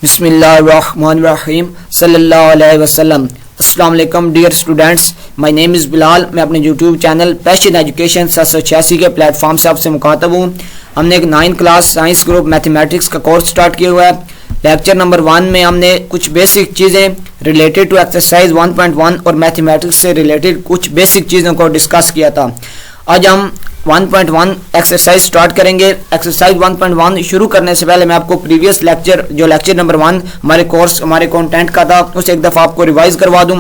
बिस्मिल्लाहिर्रहमानिर्रहीम सल्लल्लाहु अलैहि वसल्लम। अस्सलाम वालेकुम dear students, my name is Bilal. मैं अपने यूट्यूब चैनल पैशन एजुकेशन 786 के प्लेटफॉर्म से आपसे मुखातब हूँ। हमने एक 9th class science group mathematics का कोर्स स्टार्ट किया हुआ है। लेक्चर नंबर 1 में हमने कुछ बेसिक चीज़ें रिलेटेड टू एक्सरसाइज 1.1 और मैथमेटिक्स से रिलेटेड कुछ बेसिक चीज़ों को डिस्कस किया था। आज हम 1.1 एक्सरसाइज स्टार्ट करेंगे। एक्सरसाइज 1.1 शुरू करने से पहले मैं आपको प्रीवियस लेक्चर जो लेक्चर नंबर 1 हमारे कोर्स हमारे कंटेंट का था उसे एक दफ़ा आपको रिवाइज करवा दूं।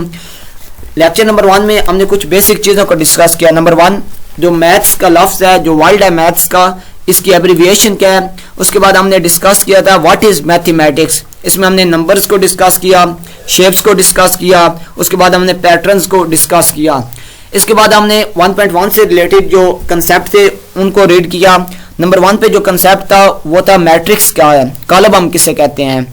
लेक्चर नंबर 1 में हमने कुछ बेसिक चीज़ों को डिस्कस किया। नंबर 1 जो मैथ्स का लफ्ज़ है, जो वर्ड है मैथ्स का, इसकी एब्रीविएशन क्या है। उसके बाद हमने डिस्कस किया था व्हाट इज़ मैथमेटिक्स। इसमें हमने नंबर्स को डिस्कस किया, शेप्स को डिस्कस किया, उसके बाद हमने पैटर्न्स को डिस्कस किया। इसके बाद हमने 1.1 से रिलेटेड जो कंसेप्ट थे उनको रीड किया। नंबर 1 पे जो कंसेप्ट था वो था मैट्रिक्स क्या है, कॉलम हम किसे कहते हैं।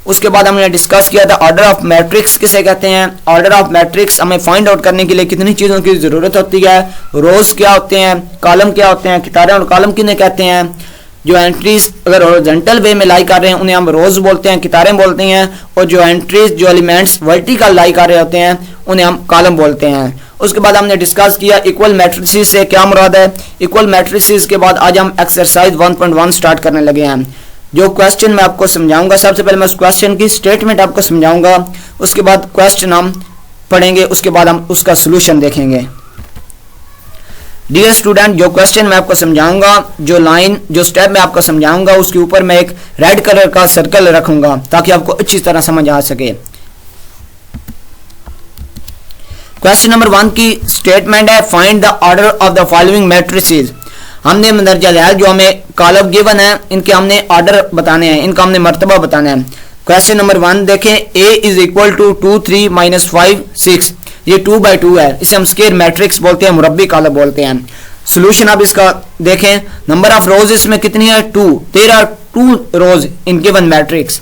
उसके बाद हमने डिस्कस किया था ऑर्डर ऑफ मैट्रिक्स किसे कहते हैं। ऑर्डर ऑफ मैट्रिक्स हमें फाइंड आउट करने के लिए कितनी चीज़ों की ज़रूरत होती है। रोज क्या होते हैं, कॉलम क्या होते हैं, कितारें और कॉलम किन्हें कहते हैं। जो एंट्रीज अगर हॉरिजॉन्टल वे में लाई कर रहे हैं उन्हें हम रोज बोलते हैं, कितारें बोलते हैं। और जो एंट्रीज जो एलिमेंट्स वर्टिकल लाई कर रहे होते हैं उन्हें हम कॉलम बोलते हैं। उसके बाद हमने डिस्कस किया इक्वल मैट्रिसेस से क्या मुराद है। इक्वल मैट्रिसेस के बाद आज हम एक्सरसाइज 1.1 स्टार्ट करने लगे हैं। जो क्वेश्चन मैं आपको समझाऊंगा, सबसे पहले मैं उस क्वेश्चन की स्टेटमेंट आपको समझाऊंगा, उसके बाद क्वेश्चन हम पढ़ेंगे, उसके बाद हम उसका सोल्यूशन देखेंगे। डियर स्टूडेंट, जो क्वेश्चन मैं आपको समझाऊंगा, जो लाइन जो स्टेप मैं आपको समझाऊंगा उसके ऊपर मैं एक रेड कलर का सर्कल रखूंगा ताकि आपको अच्छी तरह समझ आ सके। क्वेश्चन नंबर 1 की स्टेटमेंट है find the order of the following matrices. हमने मंदरजा है जो हमें कॉलम गिवन है इनके हमने ऑर्डर बताने हैं, इनका हमने मर्तबा बताना है। क्वेश्चन नंबर 1 देखें, a इज इक्वल टू 2 3 -5 6। ये 2/2 है, इसे हम स्क्वायर मैट्रिक्स बोलते हैं, मुरब्बी कॉलम बोलते हैं। सोल्यूशन आप इसका देखें, नंबर ऑफ रोज इसमें कितनी है 2। There are 2 rows in given matrix.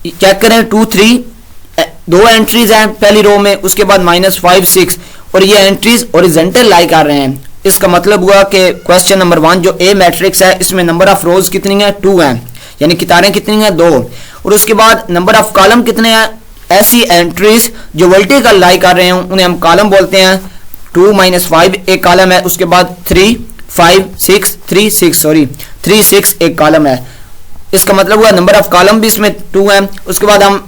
Check करें 2 3 दो एंट्रीज हैं पहली रो में, उसके बाद -5 6 और ये एंट्रीज हॉरिजॉन्टल लाई कर रहे हैं। इसका मतलब हुआ कि क्वेश्चन नंबर 1 जो ए मैट्रिक्स है इसमें नंबर ऑफ रोज कितनी है 2 हैं, यानी कितारें कितनी हैं 2। और उसके बाद नंबर ऑफ कॉलम कितने हैं, ऐसी एंट्रीज जो वर्टिकल लाई कर रहे हैं उन्हें हम कॉलम बोलते हैं। 2 -5 एक कॉलम है, उसके बाद 3 5 6 3 6 एक कॉलम है। इसका मतलब हुआ नंबर ऑफ कॉलम भी इसमें 2 है। उसके बाद हम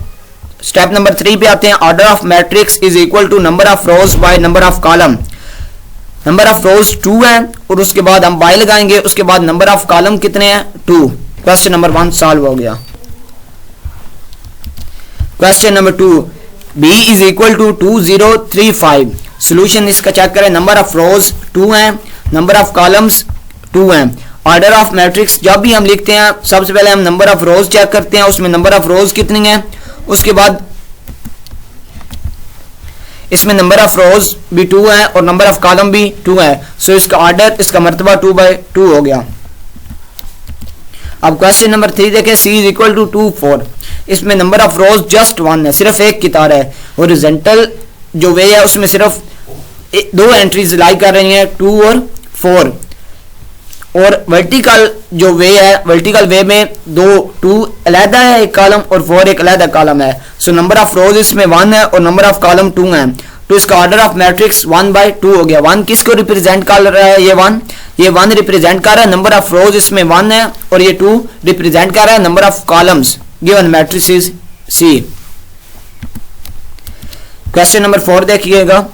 स्टेप नंबर 3 पे आते हैं। Order of matrix is equal to number of rows by number of column. Number of rows 2 है और उसके बाद हम बाय लगाएंगे, उसके बाद नंबर ऑफ कॉलम कितने हैं 2। क्वेश्चन नंबर 1 सॉल्व हो गया। Question number 2, b is equal to 2 0 3 5। Solution इसका चेक करें, नंबर ऑफ रोज 2 है, नंबर ऑफ कॉलम्स 2 हैं। ऑर्डर ऑफ मैट्रिक्स जब भी हम लिखते हैं सबसे पहले हम नंबर ऑफ रोज चेक करते हैं, उसमें नंबर ऑफ रोज कितनी है, उसके बाद इसमें नंबर ऑफ रोज भी 2 है और नंबर ऑफ कॉलम भी 2 है। सो इसका ऑर्डर इसका मर्तबा 2/2 हो गया। अब क्वेश्चन नंबर 3 देखें, c इज इक्वल टू 2 4। इसमें नंबर ऑफ रोज जस्ट 1 है, सिर्फ एक कितार है। हॉरिजॉन्टल जो वे है उसमें सिर्फ 2 एंट्रीज लाई कर रही हैं 2 और 4। और वर्टिकल जो वे है, वर्टिकल वे में 2 अलहदा है एक कॉलम और 4 एक अलहदा कॉलम है। सो नंबर ऑफ रोज इसमें 1 है और नंबर ऑफ कॉलम 2 है। तो इसका ऑर्डर ऑफ मैट्रिक्स 1/2 हो गया। 1 किसको रिप्रेजेंट कर रहा है, ये 1 रिप्रेजेंट कर रहा है नंबर ऑफ रोज इसमें 1 है और ये 2 रिप्रेजेंट कर रहा है number of columns given matrices C। Question number 4 देखिएगा,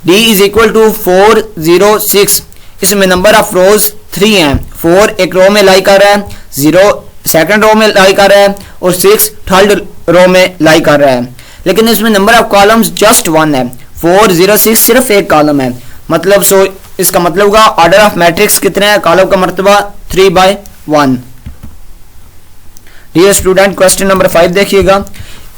d इज इक्वल टू 4 0 6। इसमें नंबर ऑफ रोज 3 हैं, 4 एक रो में लाई कर रहा है, 0 सेकंड रो में लाई कर रहा है और 6 थर्ड रो में लाई कर रहा है। लेकिन इसमें नंबर ऑफ कॉलम्स जस्ट 1 है, 4 0 6 सिर्फ एक कॉलम है। मतलब सो इसका मतलब होगा ऑर्डर ऑफ मैट्रिक्स कितने हैं, कॉलम का मर्तबा 3/1। डियर स्टूडेंट, क्वेश्चन नंबर 5 देखिएगा,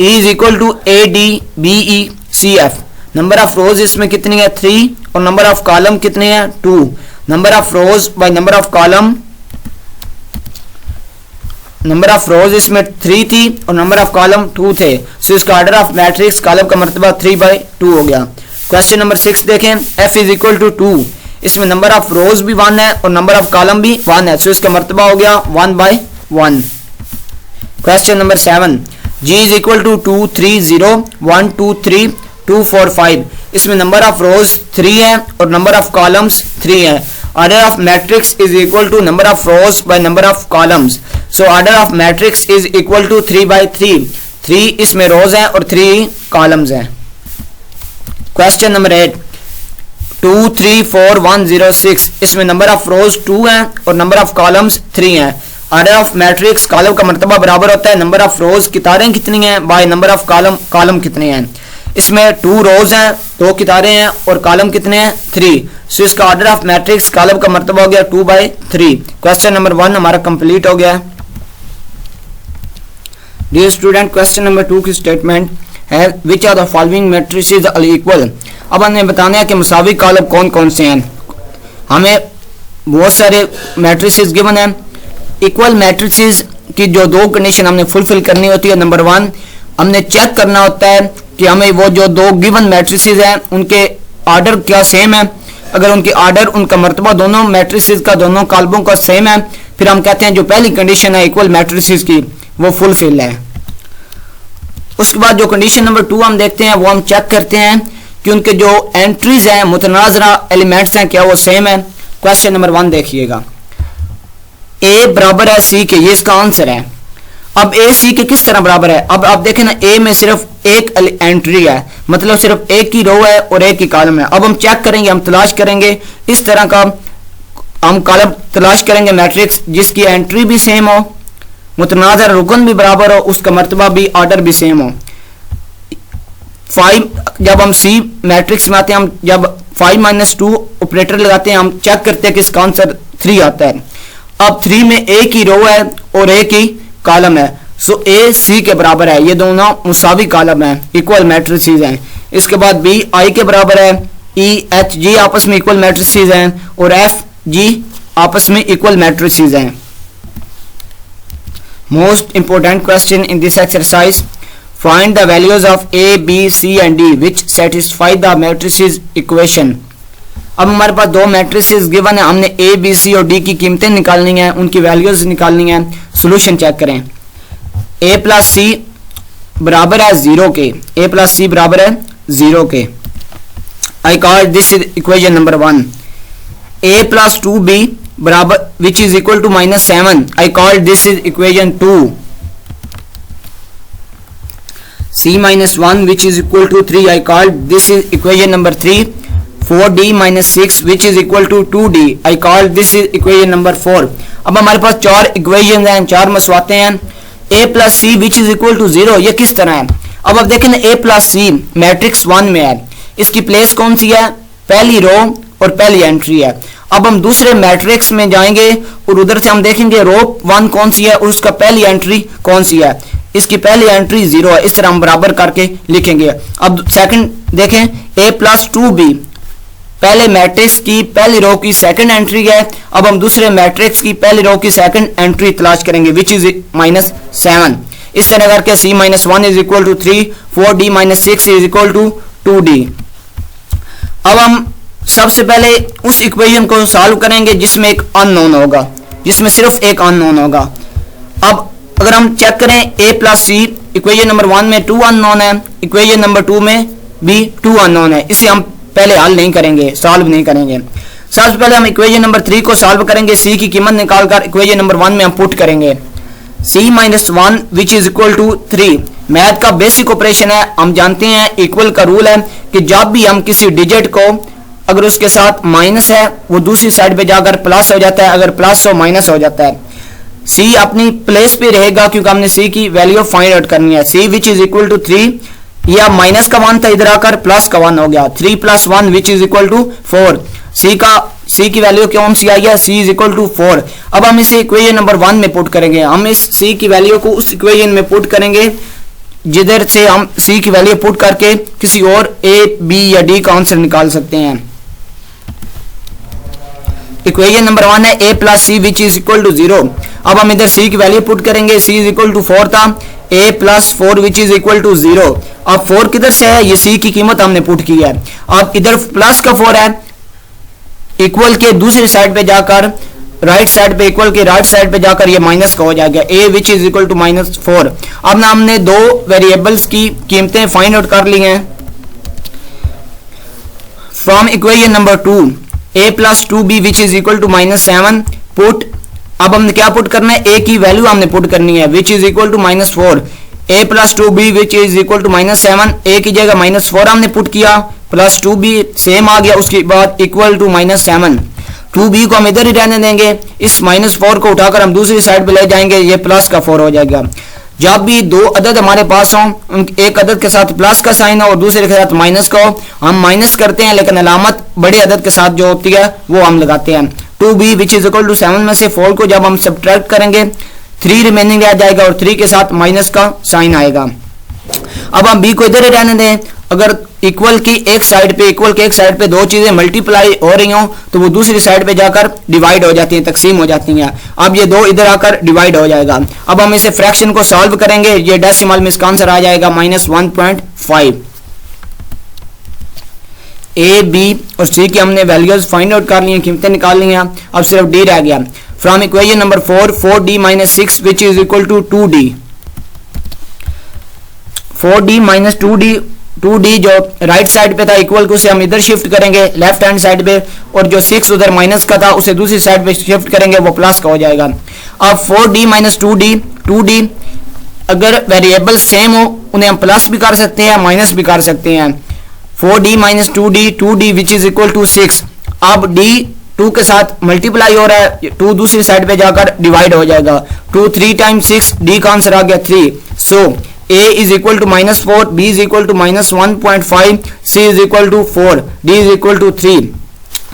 e is equal to ADBECF। Number of rows इसमें कितनी है 3 और नंबर ऑफ कॉलम कितने हैं 2। Number of rows by number of column, number of rows इसमें 3 थी और नंबर ऑफ कॉलम 2 थे। सो इसका ऑर्डर ऑफ मैट्रिक्स कॉलम का मर्तबा 3/2 हो गया। क्वेश्चन नंबर 6 देखें, f इज इक्वल टू 2। इसमें नंबर ऑफ रोज भी 1 है और नंबर ऑफ कॉलम भी 1 है। सो इसका मर्तबा हो गया 1/1। Question number 7, G is equal to 2 3 0 1 2 3 2 4 5। इसमें नंबर ऑफ रोज 3 है और नंबर ऑफ कॉलम्स 3 है। Order of matrix is equal to number of rows by number of columns. So order of matrix is equal to 3 by 3। 3 इसमें rows हैं और 3 columns हैं। Question number 8 2 3 4 1 0 6। इसमें number of rows 2 हैं और number of columns 3 हैं। Order of matrix column का मर्तबा बराबर होता है नंबर ऑफ रोज कितारें कितनी हैं बाय नंबर ऑफ कॉलम कितने हैं। इसमें 2 रोज हैं 2 कितारें हैं और कॉलम कितने हैं 3। सो इसका ऑर्डर ऑफ मैट्रिक्स कॉलम का मर्तबा हो गया 2 बाय 3। क्वेश्चन नंबर 1 हमारा कंप्लीट हो गया। डियर स्टूडेंट क्वेश्चन नंबर 2 की स्टेटमेंट है which are the following matrices are equal. अब हमें बताना है कि मुसावी कॉलम कौन कौन से हैं। हमें बहुत सारे मैट्रिसेस गिवन हैं। इक्वल मैट्रिसेस की जो 2 कंडीशन हमने फुलफिल करनी होती है। नंबर 1 हमने चेक करना होता है कि हमें वो जो 2 गिवन मैट्रिसेस हैं उनके ऑर्डर क्या सेम है। अगर उनके ऑर्डर उनका मर्तबा दोनों मैट्रिसेस का दोनों कॉलमों का सेम है फिर हम कहते हैं जो पहली कंडीशन है इक्वल मैट्रिसेस की वो फुलफिल है। उसके बाद जो कंडीशन नंबर 2 हम देखते हैं वो हम चेक करते हैं कि उनके जो एंट्रीज हैं मुतनाज़रा एलिमेंट्स हैं क्या वो सेम है। क्वेश्चन नंबर 1 देखिएगा ए बराबर है सी के, ये इसका आंसर है। अब ए सी के किस तरह बराबर है। अब आप देखें ना ए में सिर्फ एक एंट्री है मतलब सिर्फ एक ही रो है और एक ही कॉलम है। अब हम चेक करेंगे हम तलाश करेंगे इस तरह का हम कॉलम तलाश करेंगे मैट्रिक्स जिसकी एंट्री भी सेम हो मुतनाज़र रुकन भी बराबर हो उसका मर्तबा भी ऑर्डर भी सेम हो। 5 जब हम सी मैट्रिक्स में आते हैं हम जब 5 - 2 ऑपरेटर लगाते हैं हम चेक करते हैं कि इसका आंसर 3 आता है। अब 3 में एक ही रो है और एक ही कॉलम है। सो ए सी के बराबर है। ये दोनों मुसावी कॉलम है इक्वल मैट्रिसेस हैं। इसके बाद बी आई के बराबर है। ई एच जी आपस में इक्वल मैट्रिसेस हैं और एफ जी आपस में इक्वल मैट्रिसेस हैं। Most important question in this exercise find the values of a b c and d which satisfy the matrices equation. अब हमारे पास 2 मैट्रिसेस गिवन है। हमने ए बी सी और डी की कीमतें निकालनी है उनकी वैल्यूज निकालनी है। सॉल्यूशन चेक करें। ए प्लस सी बराबर है 0 के। ए प्लस सी बराबर है 0 के। I call this is equation number 1। A plus 2b बराबर which is equal to -7। I call this is equation 2। c - 1 which is equal to 3 I called this is equation number 3. 4d - 6 which is equal to 2d I called this is equation number 4. अब हमारे पास 4 equation हैं 4 मसवाते हैं। a plus c which is equal to 0 ये किस तरह है। अब आप देखें ना a plus c मैट्रिक्स 1 में है। इसकी प्लेस कौन सी है पहली रो और पहली एंट्री है। अब हम दूसरे मैट्रिक्स में जाएंगे और उधर से हम देखेंगे रो 1 कौन सी है और उसका पहली एंट्री कौन सी है। इसकी पहली एंट्री 0 है। इस तरह हम बराबर करके लिखेंगे। अब सेकंड देखें a plus 2b पहले मैट्रिक्स की पहली रो की सेकंड एंट्री है। अब हम दूसरे मैट्रिक्स की पहली रो की सेकंड एंट्री तलाश करेंगे विच इज -7। इस तरह करके c - 1 is equal to 3 4d - 6 is equal to 2d। अब हम सबसे पहले उस इक्वेशन को सॉल्व करेंगे जिसमें एक अननोन होगा जिसमें सिर्फ एक अननोन होगा। अब अगर हम चेक करें a plus c equation number 1 में 2 अननोन है इक्वेशन नंबर 2 में भी 2 अननोन है। इसे हम पहले हल नहीं करेंगे सॉल्व नहीं करेंगे। सबसे पहले हम इक्वेशन नंबर 3 को सॉल्व करेंगे। c की कीमत निकालकर इक्वेशन नंबर 1 में हम पुट करेंगे। c - 1 which is equal to 3 math का बेसिक ऑपरेशन है। हम जानते हैं इक्वल का रूल है कि जब भी हम किसी डिजिट को अगर उसके साथ माइनस है वो दूसरी साइड पे जाकर प्लस हो जाता है अगर प्लस हो माइनस हो जाता है। c अपनी प्लेस पे रहेगा क्योंकि हमने c की वैल्यू फाइंड आउट करनी है। c which is equal to 3 या माइनस का 1 था इधर आकर प्लस का 1 हो गया 3 + 1 which is equal to 4। c की वैल्यू कौन सी आई है c इज इक्वल टू 4। अब हम इसे इक्वेशन नंबर 1 में पुट करेंगे। हम इस c की वैल्यू को उस इक्वेशन में पुट करेंगे जिधर से हम c की वैल्यू पुट करके किसी और a b या d का आंसर निकाल सकते हैं। इक्वेशन नंबर 1 है a plus c which is equal to 0। अब हम इधर c की वैल्यू पुट करेंगे c इज इक्वल टू 4 था a plus 4 which is equal to 0। अब 4 किधर से है ये c की कीमत हमने पुट की है। अब इधर प्लस का 4 है इक्वल के दूसरी साइड पे जाकर राइट साइड पे इक्वल के राइट साइड पे जाकर ये माइनस का हो जाएगा, a which is equal to -4। अब ना हमने दो वेरिएबल्स की कीमतें फाइंड आउट कर ली हैं from equation number 2, a plus 2b which is equal to -7 put. अब हमने क्या पुट करना है, a की वैल्यू हमने पुट करनी है which is equal to -4, a plus 2b which is equal to -7, a की जगह -4 हमने पुट किया, प्लस 2b सेम आ गया, उसके बाद इक्वल टू -7। 2b को हम इधर ही रहने देंगे, इस -4 को उठाकर हम दूसरी साइड पे ले जाएंगे, ये प्लस का 4 हो जाएगा। जब भी दो अदद हमारे पास हों, एक अदद के साथ प्लस का साइन हो और दूसरे के साथ माइनस का हो, हम माइनस करते हैं, लेकिन अलामत बड़े अदद के साथ जो होती है वो हम लगाते हैं। 2b which is equal to 7 में से 4 को जब हम सब्ट्रैक्ट करेंगे 3 रिमेनिंग रह जाएगा और 3 के साथ माइनस का साइन आएगा। अब हम b को इधर ही रहने दें। अगर इक्वल की एक साइड पे दो चीजें मल्टीप्लाई हो रही हो तो वो दूसरी साइड पे जाकर डिवाइड हो जाती हैं, तकसीम हो जाती हैं। अब ये दो इधर आकर डिवाइड हो जाएगा। अब हम इसे फ्रैक्शन को सॉल्व करेंगे, ये डेसिमल में इसका आंसर आ जाएगा -1.5। a, b और c की हमने वैल्यूज फाइंड आउट कर ली हैं, कीमतें निकाल ली हैं। अब सिर्फ d रह गया। From equation number 4, 4d - 6 which is equal to 2d। 4d - 2d जो राइट साइड पे था इक्वल को उसे हम इधर शिफ्ट करेंगे लेफ्ट हैंड साइड पे, और जो 6 उधर माइनस का था उसे दूसरी साइड पे शिफ्ट करेंगे, वो प्लस का हो जाएगा। अब 4d - 2d अगर वेरिएबल सेम हो उन्हें हम प्लस भी कर सकते हैं, माइनस भी कर सकते हैं। 4d - 2d which is equal to 6। अब d 2 के साथ मल्टीप्लाई हो रहा है, 2 दूसरी साइड पे जाकर डिवाइड हो जाएगा। 2 3 टाइम्स 6, d का आंसर आ गया 3। सो a is equal to -4, b is equal to -1.5, c is equal to 4, d is equal to 3।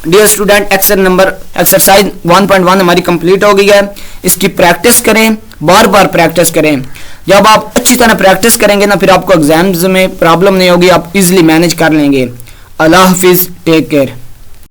Dear student exercise 1.1 हमारी कंप्लीट हो गई है। इसकी प्रैक्टिस करें, बार बार प्रैक्टिस करें। जब आप अच्छी तरह प्रैक्टिस करेंगे ना, फिर आपको एग्जाम्स में प्रॉब्लम नहीं होगी, आप इजीली मैनेज कर लेंगे। अल्लाह हाफिज, टेक केयर।